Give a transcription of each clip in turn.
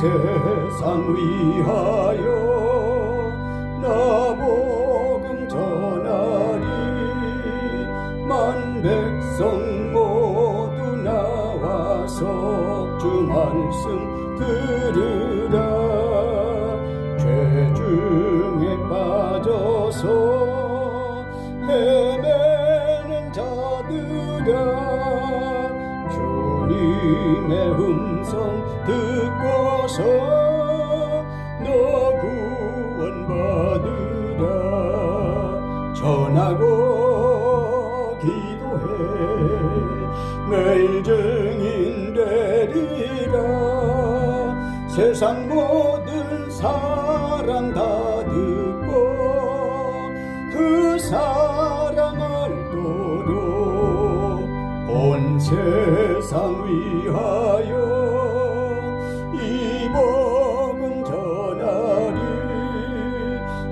세상 위하여 나 복음 전하리. 만 백성 모두 나와서 주 말씀 들으라. 죄 중에 빠져서 헤매는 자들아, 주님의 음성 듣고서 너 구원받으라. 전하고 기도해 매일 증인 되리라. 세상 모든 사람 다 듣고 그 사랑 알도록 온 세상 위하여 이 복음 전하리.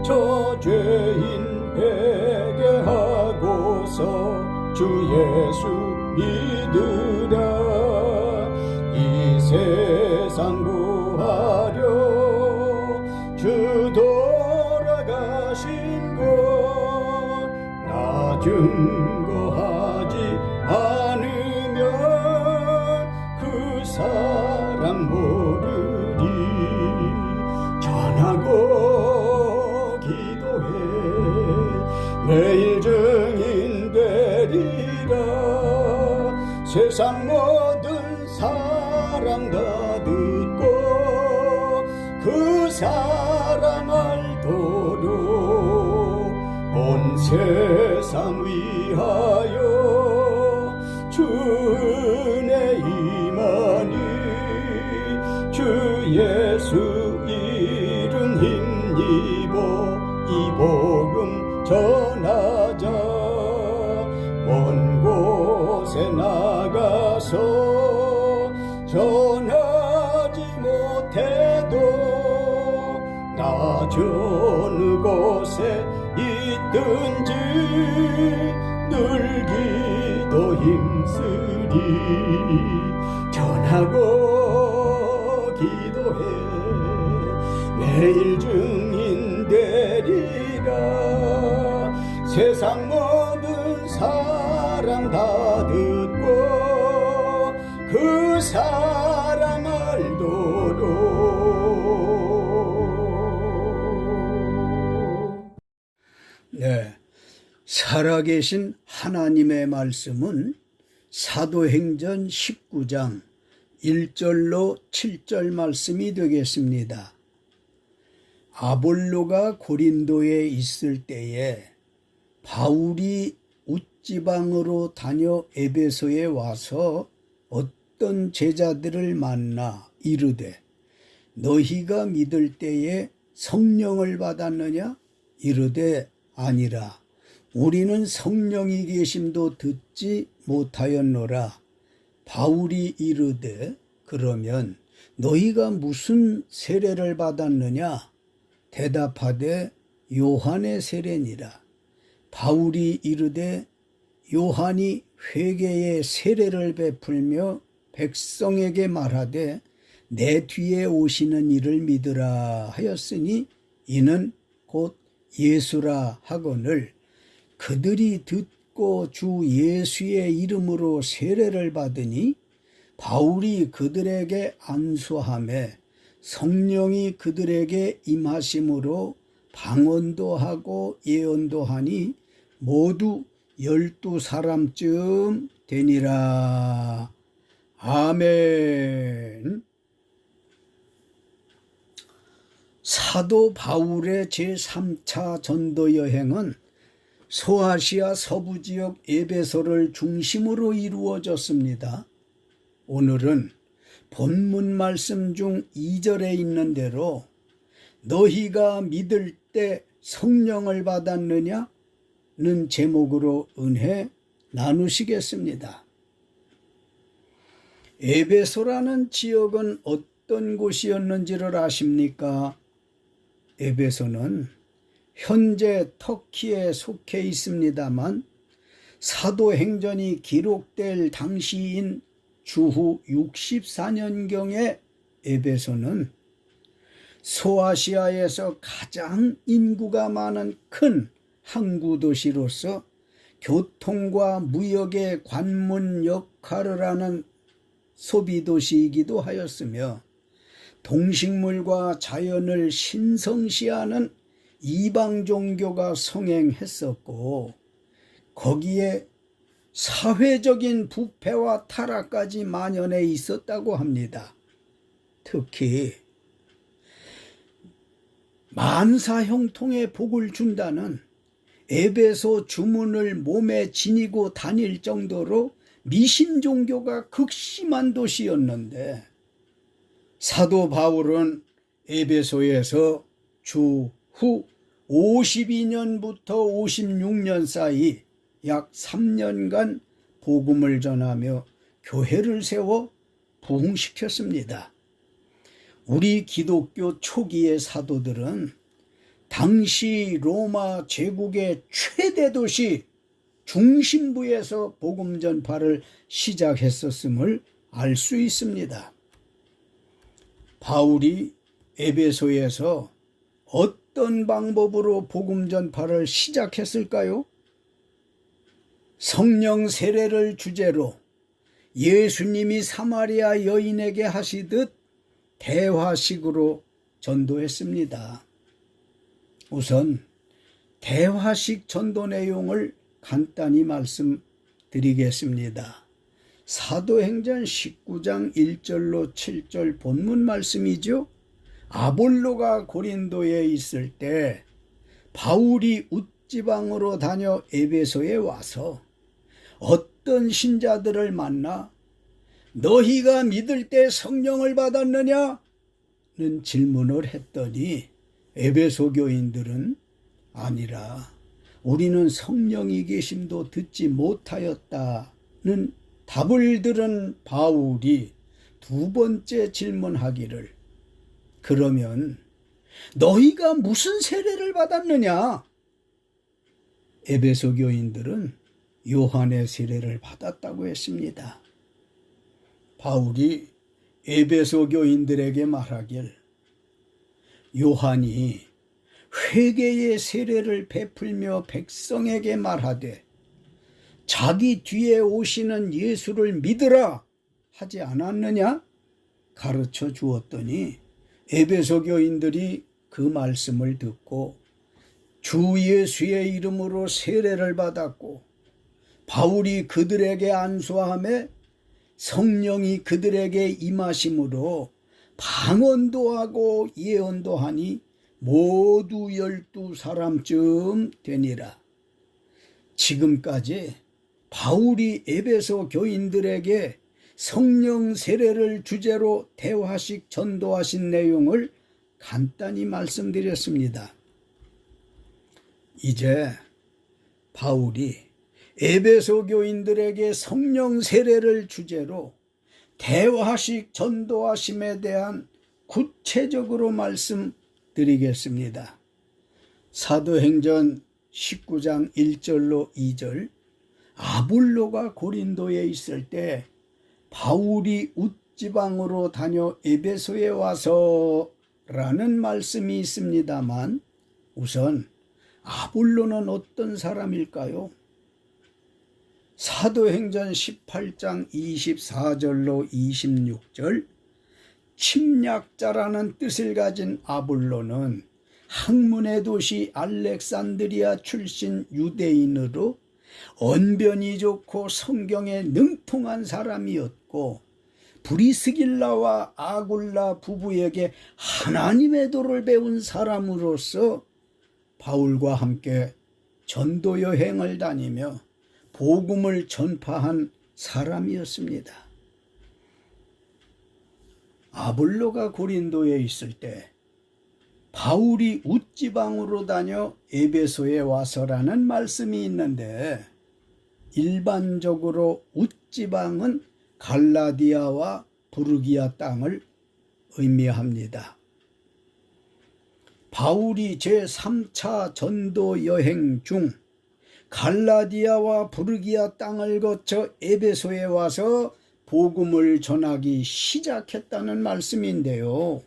저 죄인 회개하고서 주 예수 믿으라. 이 세상 구하려 주 돌아가신 것 나 증거하지 않으면 그 사람 모르리. 전하고 기도해 매일 증인 되리라. 세상 모든 사람 다 듣고 그 사랑 알도록 온 세상 위하여 주 은혜 임하니. 주 예수 이름 힘입어 이 복음 전하자. 먼 곳에 나가서 전하지 못해도 나 어느 곳에 있든지 늘 기도 힘쓰리. 전하고 기도해 매일 증인 되리라. 세상 모든 사람 다 듣고 그 사랑 알도록. 네, 살아계신 하나님의 말씀은 사도행전 19장 1절로 7절 말씀이 되겠습니다. 아볼로가 고린도에 있을 때에 바울이 웃지방으로 다녀 에베소에 와서 어떤 제자들을 만나 이르되 너희가 믿을 때에 성령을 받았느냐? 이르되 아니라 우리는 성령이 계심도 듣지 못하였노라. 바울이 이르되 그러면 너희가 무슨 세례를 받았느냐? 대답하되 요한의 세례니라. 바울이 이르되 요한이 회개의 세례를 베풀며 백성에게 말하되 내 뒤에 오시는 이를 믿으라 하였으니 이는 곧 예수라 하거늘 그들이 듣고 주 예수의 이름으로 세례를 받으니 바울이 그들에게 안수하매 성령이 그들에게 임하심으로 방언도 하고 예언도 하니 모두 12사람쯤 되니라. 아멘. 사도 바울의 제3차 전도 여행은 소아시아 서부 지역 에베소를 중심으로 이루어졌습니다. 오늘은 본문 말씀 중 2절에 있는 대로 너희가 믿을 때 성령을 받았느냐는 제목으로 은혜 나누시겠습니다. 에베소라는 지역은 어떤 곳이었는지를 아십니까? 에베소는 현재 터키에 속해 있습니다만 사도행전이 기록될 당시인 주후 64년경에 에베소는 소아시아에서 가장 인구가 많은 큰 항구 도시로서 교통과 무역의 관문 역할을 하는 소비 도시이기도 하였으며, 동식물과 자연을 신성시하는 이방 종교가 성행했었고, 거기에 사회적인 부패와 타락까지 만연해 있었다고 합니다. 특히 만사형통의 복을 준다는 에베소 주문을 몸에 지니고 다닐 정도로 미신 종교가 극심한 도시였는데, 사도 바울은 에베소에서 주후 52년부터 56년 사이 약 3년간 복음을 전하며 교회를 세워 부흥시켰습니다. 우리 기독교 초기의 사도들은 당시 로마 제국의 최대 도시 중심부에서 복음 전파를 시작했었음을 알 수 있습니다. 바울이 에베소에서 어떤 방법으로 복음 전파를 시작했을까요? 성령 세례를 주제로 예수님이 사마리아 여인에게 하시듯 대화식으로 전도했습니다. 우선 대화식 전도 내용을 간단히 말씀드리겠습니다. 사도행전 19장 1절로 7절 본문 말씀이죠. 아볼로가 고린도에 있을 때 바울이 웃지방으로 다녀 에베소에 와서 어떤 신자들을 만나 너희가 믿을 때 성령을 받았느냐는 질문을 했더니 에베소 교인들은 아니라 우리는 성령이 계심도 듣지 못하였다는 답을 들은 바울이 두 번째 질문하기를, 그러면 너희가 무슨 세례를 받았느냐? 에베소 교인들은 요한의 세례를 받았다고 했습니다. 바울이 에베소 교인들에게 말하길, 요한이 회개의 세례를 베풀며 백성에게 말하되 자기 뒤에 오시는 예수를 믿으라 하지 않았느냐? 가르쳐 주었더니 에베소 교인들이 그 말씀을 듣고 주 예수의 이름으로 세례를 받았고, 바울이 그들에게 안수하며 성령이 그들에게 임하심으로 방언도 하고 예언도 하니 모두 12사람쯤 되니라. 지금까지 바울이 에베소 교인들에게 성령 세례를 주제로 대화식 전도하신 내용을 간단히 말씀드렸습니다. 이제 바울이 에베소 교인들에게 성령 세례를 주제로 대화식 전도하심에 대한 구체적으로 말씀드리겠습니다. 사도행전 19장 1절로 2절, 아볼로가 고린도에 있을 때 바울이 웃지방으로 다녀 에베소에 와서 라는 말씀이 있습니다만, 우선 아볼로는 어떤 사람일까요? 사도행전 18장 24절로 26절, 침략자라는 뜻을 가진 아볼로는 학문의 도시 알렉산드리아 출신 유대인으로 언변이 좋고 성경에 능통한 사람이었고, 브리스길라와 아굴라 부부에게 하나님의 도를 배운 사람으로서 바울과 함께 전도 여행을 다니며 복음을 전파한 사람이었습니다. 아볼로가 고린도에 있을 때 바울이 웃지방으로 다녀 에베소에 와서라는 말씀이 있는데, 일반적으로 웃지방은 갈라디아와 부르기아 땅을 의미합니다. 바울이 제3차 전도 여행 중 갈라디아와 부르기아 땅을 거쳐 에베소에 와서 복음을 전하기 시작했다는 말씀인데요.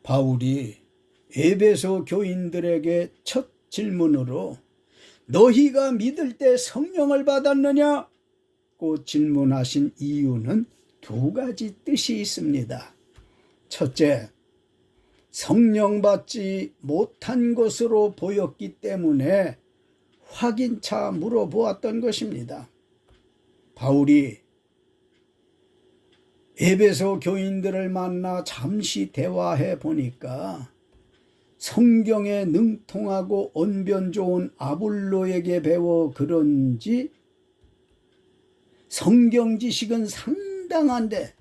바울이 에베소 교인들에게 첫 질문으로 너희가 믿을 때 성령을 받았느냐? 고 질문하신 이유는 두 가지 뜻이 있습니다. 첫째, 성령 받지 못한 것으로 보였기 때문에 확인차 물어보았던 것입니다. 바울이 에베소 교인들을 만나 잠시 대화해 보니까 성경에 능통하고 언변 좋은 아볼로에게 배워 그런지 성경 지식은 상당한데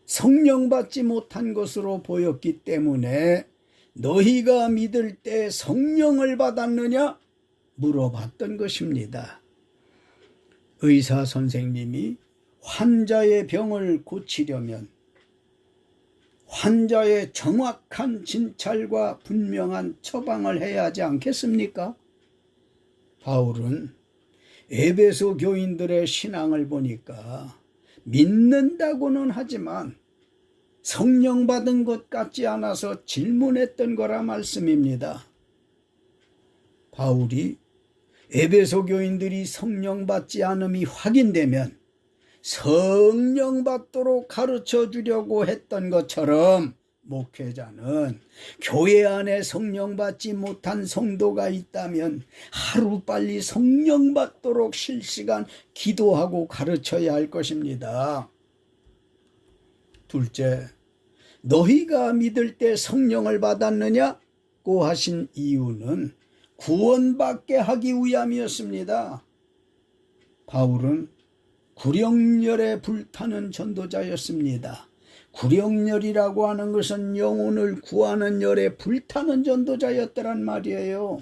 성령 받지 못한 것으로 보였기 때문에 너희가 믿을 때 성령을 받았느냐? 물어봤던 것입니다. 의사 선생님이 환자의 병을 고치려면 환자의 정확한 진찰과 분명한 처방을 해야 하지 않겠습니까? 바울은 에베소 교인들의 신앙을 보니까 믿는다고는 하지만 성령 받은 것 같지 않아서 질문했던 거라 말씀입니다. 바울이 에베소 교인들이 성령 받지 않음이 확인되면 성령 받도록 가르쳐 주려고 했던 것처럼 목회자는 교회 안에 성령 받지 못한 성도가 있다면 하루빨리 성령 받도록 실시간 기도하고 가르쳐야 할 것입니다. 둘째, 너희가 믿을 때 성령을 받았느냐고 하신 이유는 구원받게 하기 위함이었습니다. 바울은 구령열에 불타는 전도자였습니다. 구령열이라고 하는 것은 영혼을 구하는 열에 불타는 전도자였더란 말이에요.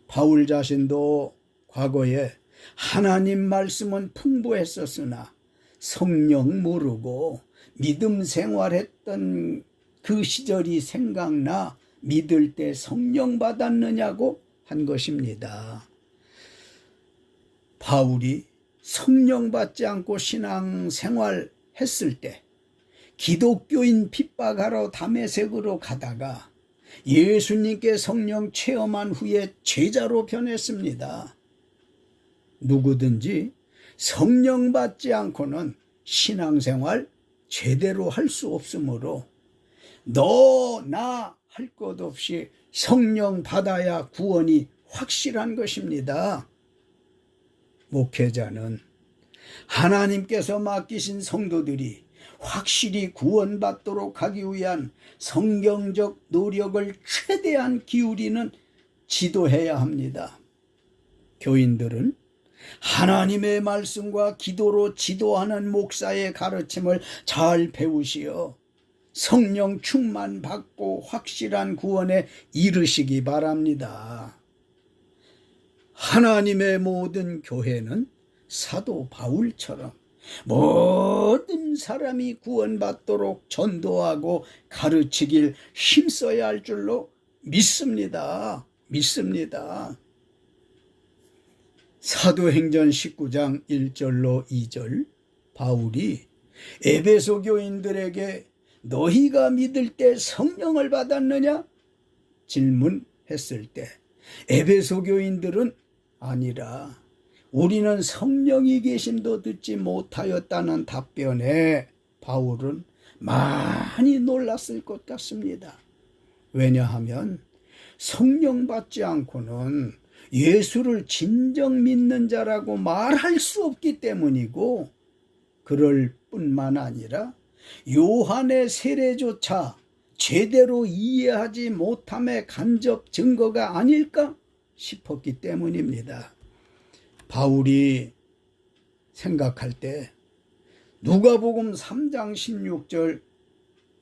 바울 자신도 과거에 하나님 말씀은 풍부했었으나 성령 모르고 믿음 생활했던 그 시절이 생각나 믿을 때 성령 받았느냐고 한 것입니다. 바울이 성령 받지 않고 신앙생활 했을 때 기독교인 핍박하러 다메섹으로 가다가 예수님께 성령 체험한 후에 제자로 변했습니다. 누구든지 성령 받지 않고는 신앙생활 제대로 할 수 없으므로 너, 나 할 것 없이 성령 받아야 구원이 확실한 것입니다. 목회자는 하나님께서 맡기신 성도들이 확실히 구원받도록 하기 위한 성경적 노력을 최대한 기울이는 지도해야 합니다. 교인들은 하나님의 말씀과 기도로 지도하는 목사의 가르침을 잘 배우시어 성령 충만 받고 확실한 구원에 이르시기 바랍니다. 하나님의 모든 교회는 사도 바울처럼 모든 사람이 구원받도록 전도하고 가르치길 힘써야 할 줄로 믿습니다. 사도행전 19장 1절로 2절 바울이 에베소 교인들에게 너희가 믿을 때 성령을 받았느냐? 질문했을 때 에베소 교인들은 아니라 우리는 성령이 계심도 듣지 못하였다는 답변에 바울은 많이 놀랐을 것 같습니다. 왜냐하면 성령 받지 않고는 예수를 진정 믿는 자라고 말할 수 없기 때문이고 그럴 뿐만 아니라 요한의 세례조차 제대로 이해하지 못함의 간접 증거가 아닐까 싶었기 때문입니다. 바울이 생각할 때 누가복음 3장 16절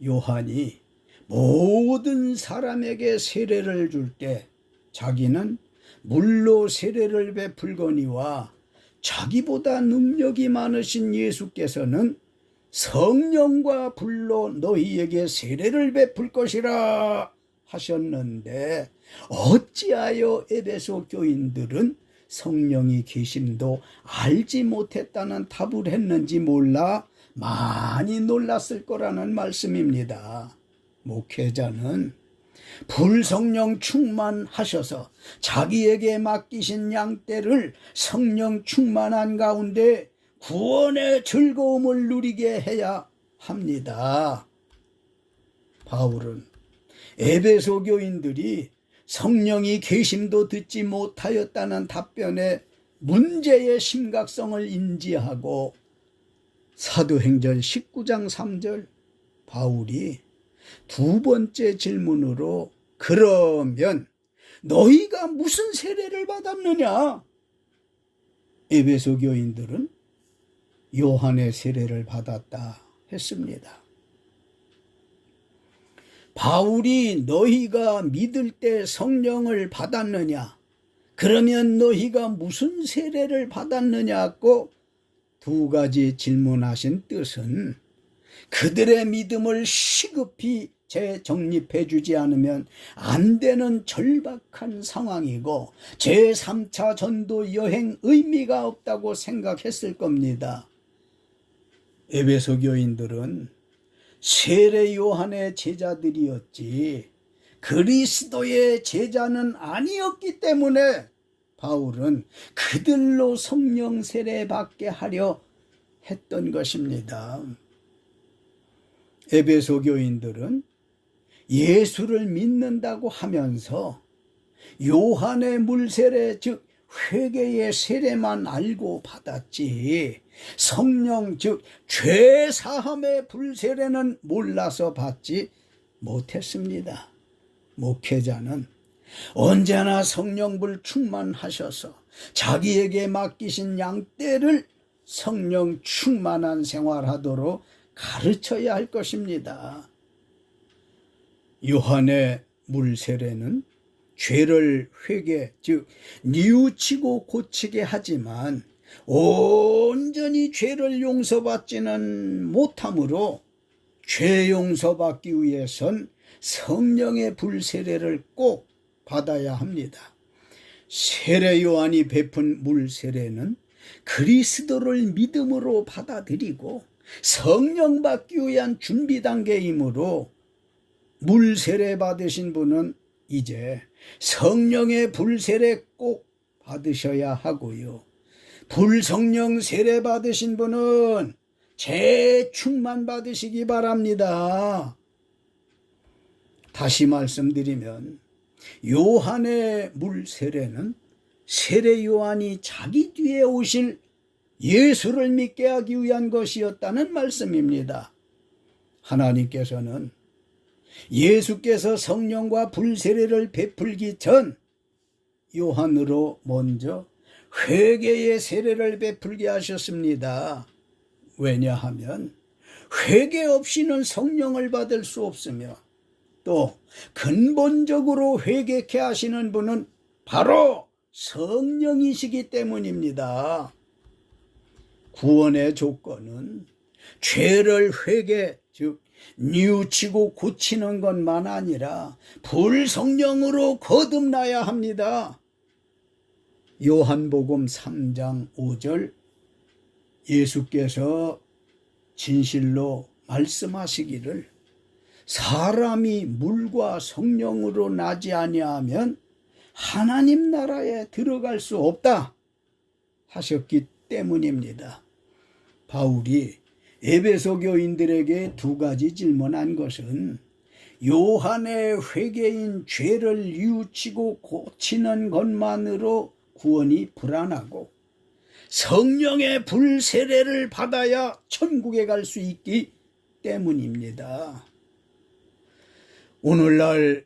요한이 모든 사람에게 세례를 줄 때 자기는 물로 세례를 베풀거니와 자기보다 능력이 많으신 예수께서는 성령과 불로 너희에게 세례를 베풀 것이라 하셨는데 어찌하여 에베소 교인들은 성령이 계심도 알지 못했다는 답을 했는지 몰라 많이 놀랐을 거라는 말씀입니다. 목회자는 불성령 충만하셔서 자기에게 맡기신 양떼를 성령 충만한 가운데 구원의 즐거움을 누리게 해야 합니다. 바울은 에베소 교인들이 성령이 계심도 듣지 못하였다는 답변에 문제의 심각성을 인지하고 사도행전 19장 3절 바울이 두 번째 질문으로 그러면 너희가 무슨 세례를 받았느냐? 에베소 교인들은 요한의 세례를 받았다 했습니다. 바울이 너희가 믿을 때 성령을 받았느냐? 그러면 너희가 무슨 세례를 받았느냐고 두 가지 질문하신 뜻은 그들의 믿음을 시급히 재정립해 주지 않으면 안 되는 절박한 상황이고 제3차 전도 여행 의미가 없다고 생각했을 겁니다. 에베소 교인들은 세례 요한의 제자들이었지 그리스도의 제자는 아니었기 때문에 바울은 그들로 성령 세례 받게 하려 했던 것입니다. 에베소 교인들은 예수를 믿는다고 하면서 요한의 물세례 즉 회개의 세례만 알고 받았지 성령 즉 죄사함의 불세례는 몰라서 받지 못했습니다. 목회자는 언제나 성령불 충만하셔서 자기에게 맡기신 양떼를 성령 충만한 생활하도록 가르쳐야 할 것입니다. 요한의 물세례는 죄를 회개 즉 뉘우치고 고치게 하지만 온전히 죄를 용서받지는 못하므로 죄 용서받기 위해선 성령의 불세례를 꼭 받아야 합니다. 세례 요한이 베푼 물세례는 그리스도를 믿음으로 받아들이고 성령 받기 위한 준비 단계이므로 물세례 받으신 분은 이제 성령의 불세례 꼭 받으셔야 하고요. 불성령 세례 받으신 분은 재충만 받으시기 바랍니다. 다시 말씀드리면 요한의 물세례는 세례 요한이 자기 뒤에 오실 예수를 믿게 하기 위한 것이었다는 말씀입니다. 하나님께서는 예수께서 성령과 불세례를 베풀기 전 요한으로 먼저 회개의 세례를 베풀게 하셨습니다. 왜냐하면 회개 없이는 성령을 받을 수 없으며 또 근본적으로 회개케 하시는 분은 바로 성령이시기 때문입니다. 구원의 조건은 죄를 회개 즉 뉘우치고 고치는 것만 아니라 불성령으로 거듭나야 합니다. 요한복음 3장 5절 예수께서 진실로 말씀하시기를 사람이 물과 성령으로 나지 아니하면 하나님 나라에 들어갈 수 없다 하셨기 때문입니다. 바울이 에베소 교인들에게 두 가지 질문한 것은 요한의 회개인 죄를 뉘우치고 고치는 것만으로 구원이 불안하고 성령의 불세례를 받아야 천국에 갈 수 있기 때문입니다. 오늘날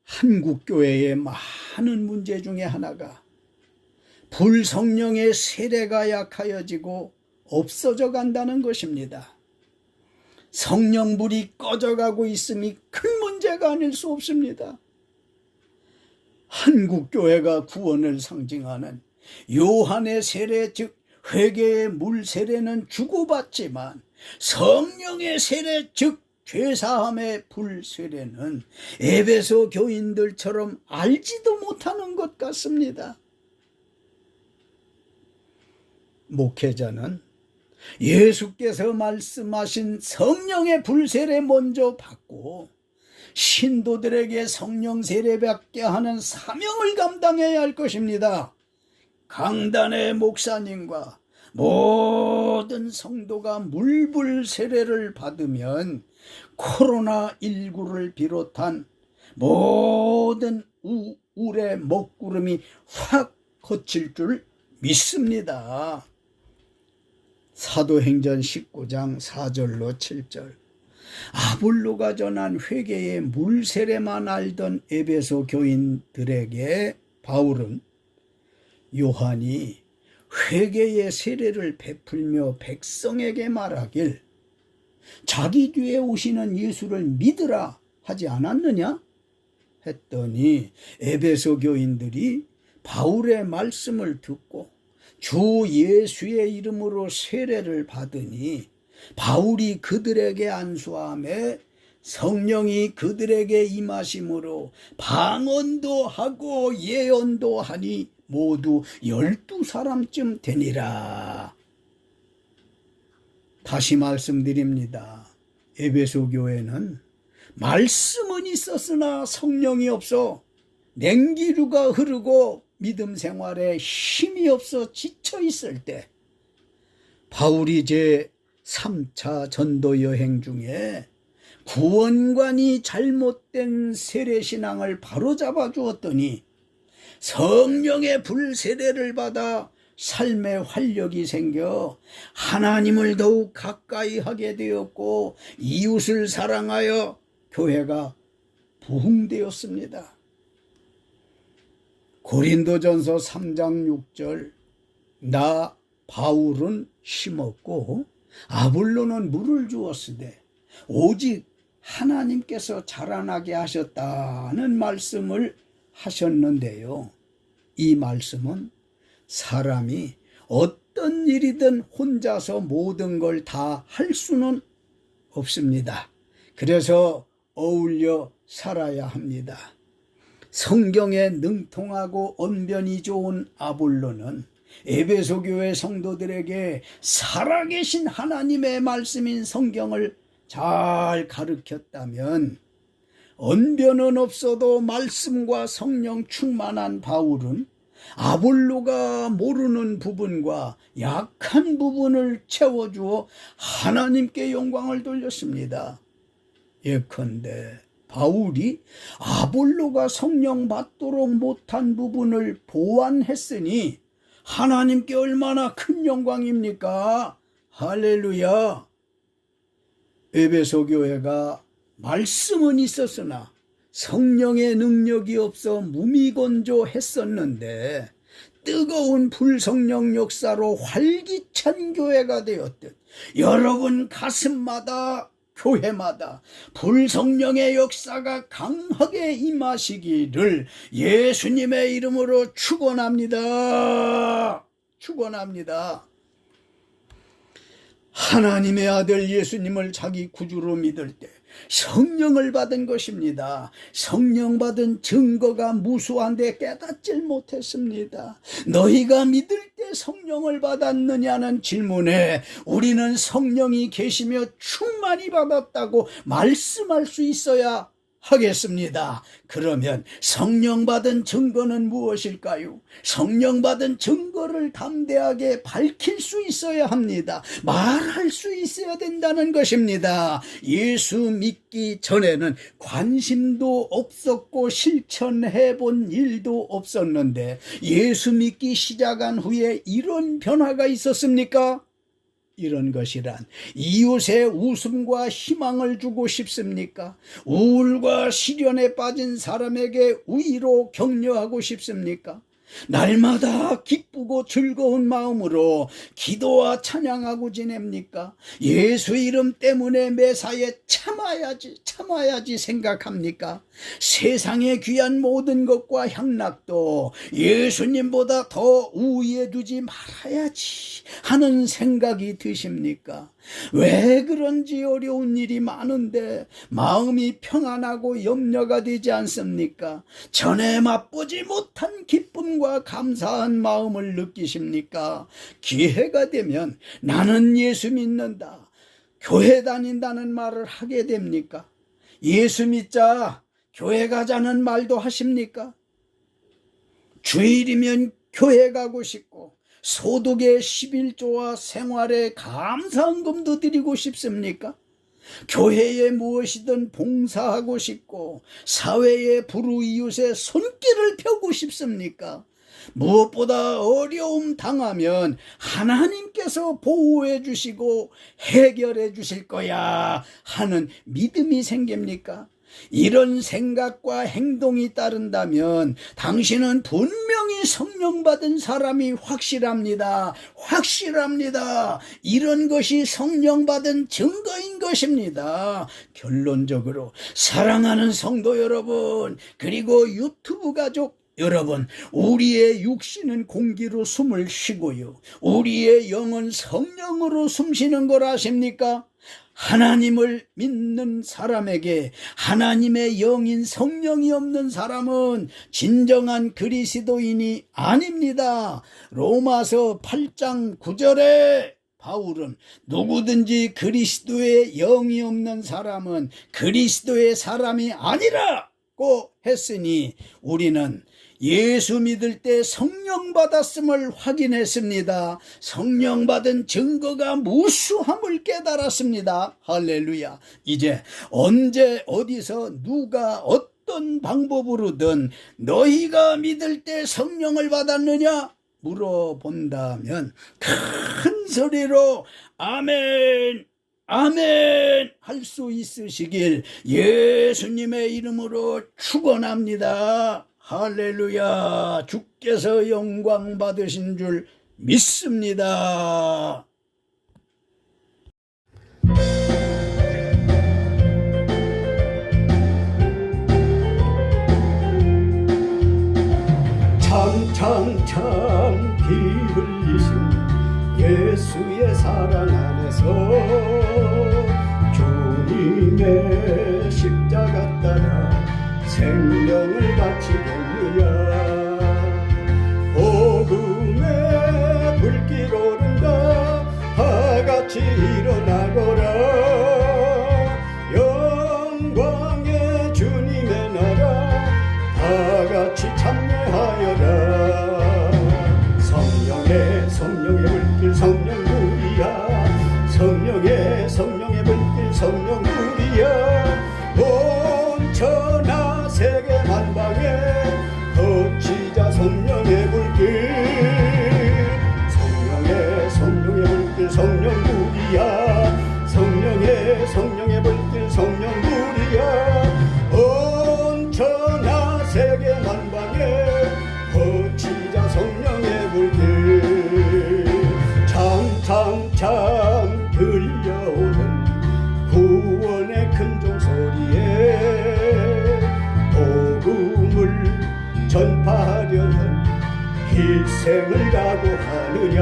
한국교회의 많은 문제 중에 하나가 불성령의 세례가 약하여지고 없어져 간다는 것입니다. 성령불이 꺼져가고 있음이 큰 문제가 아닐 수 없습니다. 한국교회가 구원을 상징하는 요한의 세례 즉 회개의 물세례는 주고받지만 성령의 세례 즉 죄사함의 불세례는 에베소 교인들처럼 알지도 못하는 것 같습니다. 목회자는 예수께서 말씀하신 성령의 불세례 먼저 받고 신도들에게 성령 세례받게 하는 사명을 감당해야 할 것입니다. 강단의 목사님과 모든 성도가 물불 세례를 받으면 코로나19를 비롯한 모든 우울의 먹구름이 확 거칠 줄 믿습니다. 사도행전 19장 4절로 7절. 아볼로가 전한 회개의 물세례만 알던 에베소 교인들에게 바울은 요한이 회개의 세례를 베풀며 백성에게 말하길 자기 뒤에 오시는 예수를 믿으라 하지 않았느냐? 했더니 에베소 교인들이 바울의 말씀을 듣고 주 예수의 이름으로 세례를 받으니 바울이 그들에게 안수함에 성령이 그들에게 임하심으로 방언도 하고 예언도 하니 모두 12사람쯤 되니라. 다시 말씀드립니다. 에베소 교회는 말씀은 있었으나 성령이 없어 냉기류가 흐르고 믿음 생활에 힘이 없어 지쳐 있을 때 바울이 제 3차 전도 여행 중에 구원관이 잘못된 세례신앙을 바로잡아 주었더니 성령의 불세례를 받아 삶의 활력이 생겨 하나님을 더욱 가까이 하게 되었고 이웃을 사랑하여 교회가 부흥되었습니다. 고린도전서 3장 6절. 나 바울은 심었고 아볼로는 물을 주었으되 오직 하나님께서 자라나게 하셨다는 말씀을 하셨는데요. 이 말씀은 사람이 어떤 일이든 혼자서 모든 걸 다 할 수는 없습니다. 그래서 어울려 살아야 합니다. 성경에 능통하고 언변이 좋은 아볼로는 에베소 교회 성도들에게 살아계신 하나님의 말씀인 성경을 잘 가르쳤다면 언변은 없어도 말씀과 성령 충만한 바울은 아볼로가 모르는 부분과 약한 부분을 채워주어 하나님께 영광을 돌렸습니다. 예컨대 바울이 아볼로가 성령 받도록 못한 부분을 보완했으니 하나님께 얼마나 큰 영광입니까? 할렐루야. 에베소 교회가 말씀은 있었으나 성령의 능력이 없어 무미건조했었는데 뜨거운 불성령 역사로 활기찬 교회가 되었듯 여러분 가슴마다 교회마다 불성령의 역사가 강하게 임하시기를 예수님의 이름으로 축원합니다. 축원합니다. 하나님의 아들 예수님을 자기 구주로 믿을 때 성령을 받은 것입니다. 성령 받은 증거가 무수한데 깨닫질 못했습니다. 너희가 믿을 때 성령을 받았느냐는 질문에 우리는 성령이 계시며 충만히 받았다고 말씀할 수 있어야 하겠습니다. 그러면 성령 받은 증거는 무엇일까요? 성령 받은 증거를 담대하게 밝힐 수 있어야 합니다. 말할 수 있어야 된다는 것입니다. 예수 믿기 전에는 관심도 없었고 실천해 본 일도 없었는데 예수 믿기 시작한 후에 이런 변화가 있었습니까? 이런 것이란 이웃의 웃음과 희망을 주고 싶습니까? 우울과 시련에 빠진 사람에게 위로 격려하고 싶습니까? 날마다 기쁘고 즐거운 마음으로 기도와 찬양하고 지냅니까? 예수 이름 때문에 매사에 참아야지 생각합니까? 세상의 귀한 모든 것과 향락도 예수님보다 더 우위에 두지 말아야지 하는 생각이 드십니까? 왜 그런지 어려운 일이 많은데 마음이 평안하고 염려가 되지 않습니까? 전에 맛보지 못한 기쁨과 감사한 마음을 느끼십니까? 기회가 되면 나는 예수 믿는다, 교회 다닌다는 말을 하게 됩니까? 예수 믿자, 교회 가자는 말도 하십니까? 주일이면 교회 가고 싶고 소득의 11조와 생활에 감사헌금도 드리고 싶습니까? 교회에 무엇이든 봉사하고 싶고 사회의 불우이웃에 손길을 펴고 싶습니까? 무엇보다 어려움 당하면 하나님께서 보호해 주시고 해결해 주실 거야 하는 믿음이 생깁니까? 이런 생각과 행동이 따른다면 당신은 분명히 성령 받은 사람이 확실합니다. 확실합니다. 이런 것이 성령 받은 증거인 것입니다. 결론적으로 사랑하는 성도 여러분, 그리고 유튜브 가족 여러분, 우리의 육신은 공기로 숨을 쉬고요, 우리의 영은 성령으로 숨쉬는 걸 아십니까? 하나님을 믿는 사람에게 하나님의 영인 성령이 없는 사람은 진정한 그리스도인이 아닙니다. 로마서 8장 9절에 바울은 누구든지 그리스도의 영이 없는 사람은 그리스도의 사람이 아니라고 했으니 우리는 예수 믿을 때 성령 받았음을 확인했습니다. 성령 받은 증거가 무수함을 깨달았습니다. 할렐루야. 이제 언제 어디서 누가 어떤 방법으로든 너희가 믿을 때 성령을 받았느냐 물어본다면 큰 소리로 아멘 아멘 할 수 있으시길 예수님의 이름으로 축원합니다. 할렐루야. 주께서 영광 받으신 줄 믿습니다. 참참참 피 흘리신 예수의 사랑 안에서 주님의 십자가 따라 생명을 바치겠느냐. 복음의 불길 오른다 다같이 일어나거라. 영광의 주님의 나라 다같이 참여하여라. 성령의 불길 성령불이야. 성령의 불길 성령불이야. 온 천하 세계 만방에 거치자 성령의 불길. 성령의 불길 성령불이야. 성령의 불길 성령불이야. 온 천하 세계 만방에 거치자 성령의 불길. 참참참 들려오는 구원의 큰 종소리에 복음을 전파하려는 희생을 각오하느냐.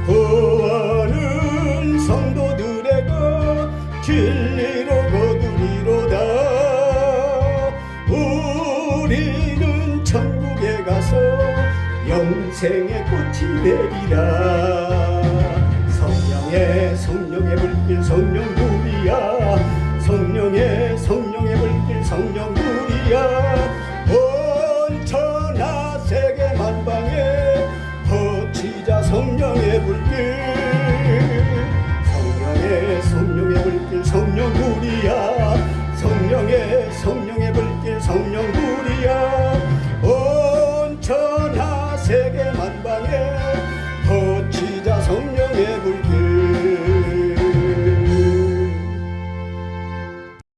구원은 성도들의 것 진리로 거두리로다. 우리는 천국에 가서 영생의 꽃이 되리라. 성령의 불길 성령불이야. 성령의 불길 성령불이야. 온 천하 세계 만방에 거치자 성령의 불길. 성령의 불길 성령불이야. 성령의